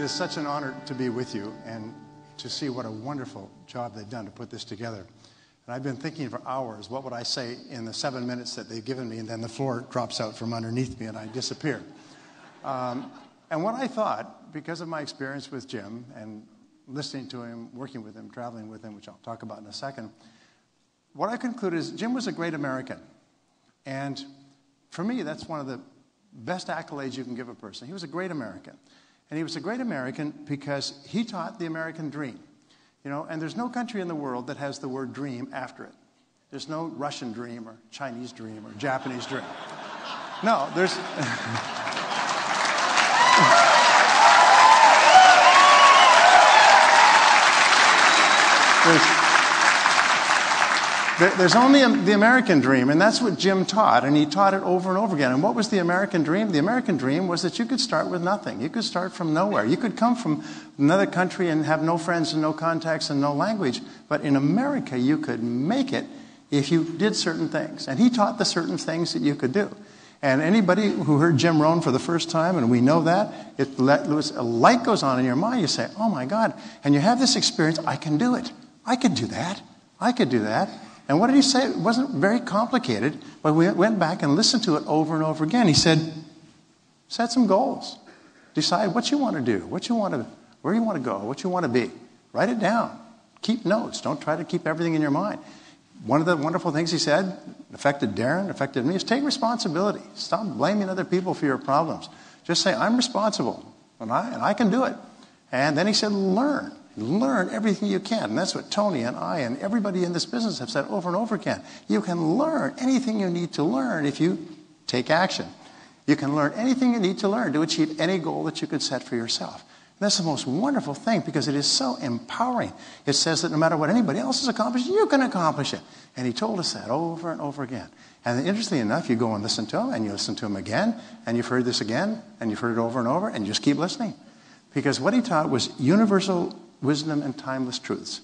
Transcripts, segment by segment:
is such an honor to be with you and to see what a wonderful job they've done to put this together. And I've been thinking for hours, what would I say in the 7 minutes that they've given me, and then the floor drops out from underneath me and I disappear. And what I thought, because of my experience with Jim and listening to him, working with him, traveling with him, which I'll talk about in a second, what I concluded is Jim was a great American. And for me, that's one of the best accolades you can give a person. He was a great American. And he was a great American because he taught the American dream. You know, and there's no country in the world that has the word dream after it. There's no Russian dream or Chinese dream or Japanese dream. No, there's... There's only the American dream, and that's what Jim taught, and he taught it over and over again. And what was the American dream? The American dream was that you could start with nothing. You could start from nowhere. You could come from another country and have no friends and no contacts and no language, but in America you could make it if you did certain things. And he taught the certain things that you could do. And anybody who heard Jim Rohn for the first time, and we know that, a light goes on in your mind. You say, oh my God, and you have this experience, I can do it. I could do that. I could do that. And what did he say? It wasn't very complicated, but we went back and listened to it over and over again. He said, set some goals. Decide what you want to do, where you want to go, what you want to be. Write it down. Keep notes. Don't try to keep everything in your mind. One of the wonderful things he said, affected Darren, affected me, is take responsibility. Stop blaming other people for your problems. Just say, I'm responsible, and I can do it. And then he said, learn. Learn everything you can. And that's what Tony and I and everybody in this business have said over and over again. You can learn anything you need to learn if you take action. You can learn anything you need to learn to achieve any goal that you could set for yourself. And that's the most wonderful thing because it is so empowering. It says that no matter what anybody else has accomplished, you can accomplish it. And he told us that over and over again. And interestingly enough, you go and listen to him, and you listen to him again, and you've heard this again, and you've heard it over and over, and you just keep listening. Because what he taught was universal wisdom and timeless truths.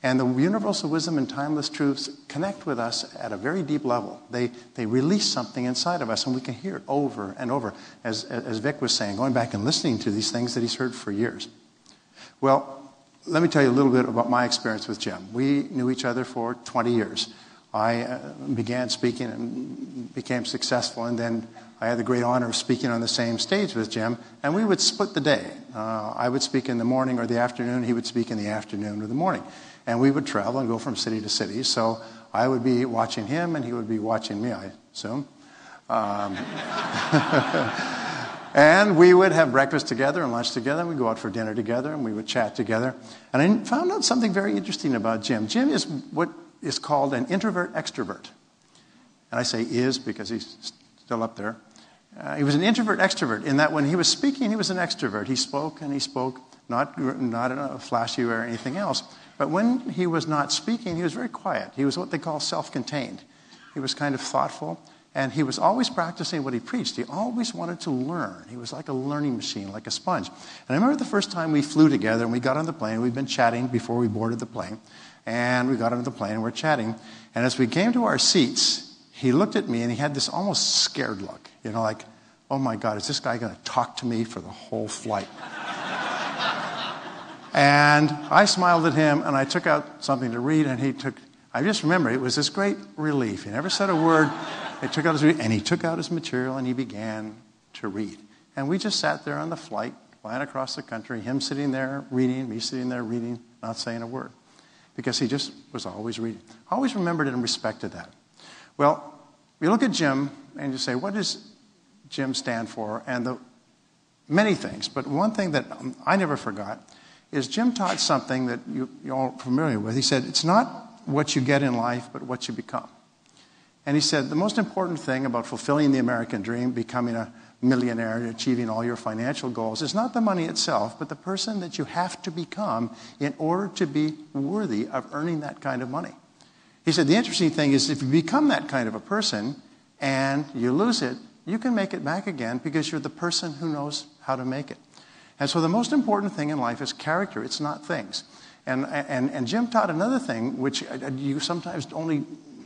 And the universal wisdom and timeless truths connect with us at a very deep level. They release something inside of us, and we can hear it over and over, as Vic was saying, going back and listening to these things that he's heard for years. Well, let me tell you a little bit about my experience with Jim. We knew each other for 20 years. I began speaking and became successful, and then I had the great honor of speaking on the same stage with Jim, and we would split the day. I would speak in the morning or the afternoon, he would speak in the afternoon or the morning. And we would travel and go from city to city, so I would be watching him and he would be watching me, I assume. And we would have breakfast together and lunch together, and we'd go out for dinner together, and we would chat together. And I found out something very interesting about Jim. Jim is what is called an introvert-extrovert. And I say is because he's still up there. He was an introvert-extrovert in that when he was speaking, he was an extrovert. He spoke and he spoke, not in a flashy way or anything else. But when he was not speaking, he was very quiet. He was what they call self-contained. He was kind of thoughtful, and he was always practicing what he preached. He always wanted to learn. He was like a learning machine, like a sponge. And I remember the first time we flew together and we got on the plane. We'd been chatting before we boarded the plane. And we got onto the plane and we're chatting. And as we came to our seats, he looked at me and he had this almost scared look. You know, like, oh my God, is this guy going to talk to me for the whole flight? And I smiled at him and I took out something to read, and I just remember it was this great relief. He never said a word. He took out his material and he began to read. And we just sat there on the flight, flying across the country, him sitting there reading, me sitting there reading, not saying a word. Because he just was always reading. I always remembered and respected that. Well, you look at Jim and you say, what does Jim stand for? And many things, but one thing that I never forgot is Jim taught something that you're all familiar with. He said, it's not what you get in life, but what you become. And he said, the most important thing about fulfilling the American dream, becoming a millionaire, achieving all your financial goals, is not the money itself, but the person that you have to become in order to be worthy of earning that kind of money. He said, the interesting thing is if you become that kind of a person and you lose it, you can make it back again because you're the person who knows how to make it. And so the most important thing in life is character. It's not things. And Jim taught another thing, which you sometimes only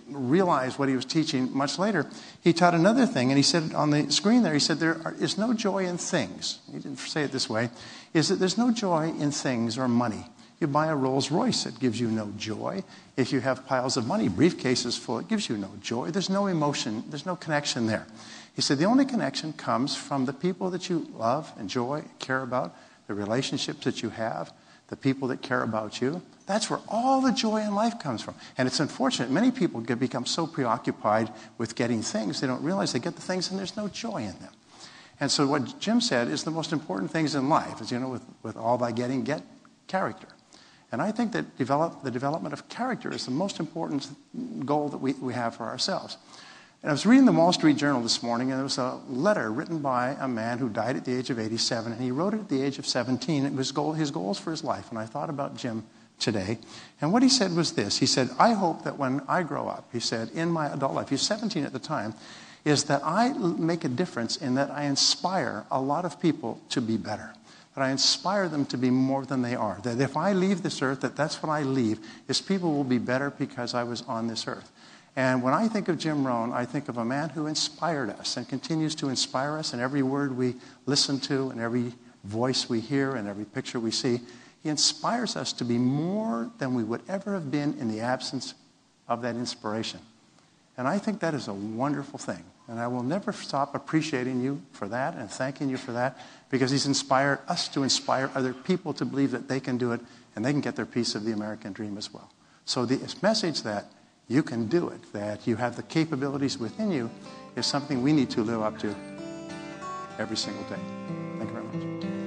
realize what he was teaching much later, he taught another thing, and he said on the screen there, he said, there is no joy in things. He didn't say it this way, is that there's no joy in things or money. You buy a Rolls Royce, it gives you no joy. If you have piles of money, briefcases full, it gives you no joy. There's no emotion, there's no connection there. He said the only connection comes from the people that you love, enjoy, care about, the relationships that you have, the people that care about you. That's where all the joy in life comes from. And it's unfortunate. Many people become so preoccupied with getting things, they don't realize they get the things and there's no joy in them. And so what Jim said is the most important things in life is, with all thy getting, get character. And I think that the development of character is the most important goal that we have for ourselves. And I was reading the Wall Street Journal this morning, and there was a letter written by a man who died at the age of 87, and he wrote it at the age of 17. It was his goals for his life, and I thought about Jim today. And what he said was this. He said, I hope that when I grow up, he said, in my adult life, he was 17 at the time, is that I make a difference in that I inspire a lot of people to be better. That I inspire them to be more than they are. That if I leave this earth, that's what I leave, is people will be better because I was on this earth. And when I think of Jim Rohn, I think of a man who inspired us and continues to inspire us in every word we listen to and every voice we hear and every picture we see. He inspires us to be more than we would ever have been in the absence of that inspiration. And I think that is a wonderful thing. And I will never stop appreciating you for that and thanking you for that, because he's inspired us to inspire other people to believe that they can do it and they can get their piece of the American dream as well. So the message that you can do it, that you have the capabilities within you, is something we need to live up to every single day. Thank you very much.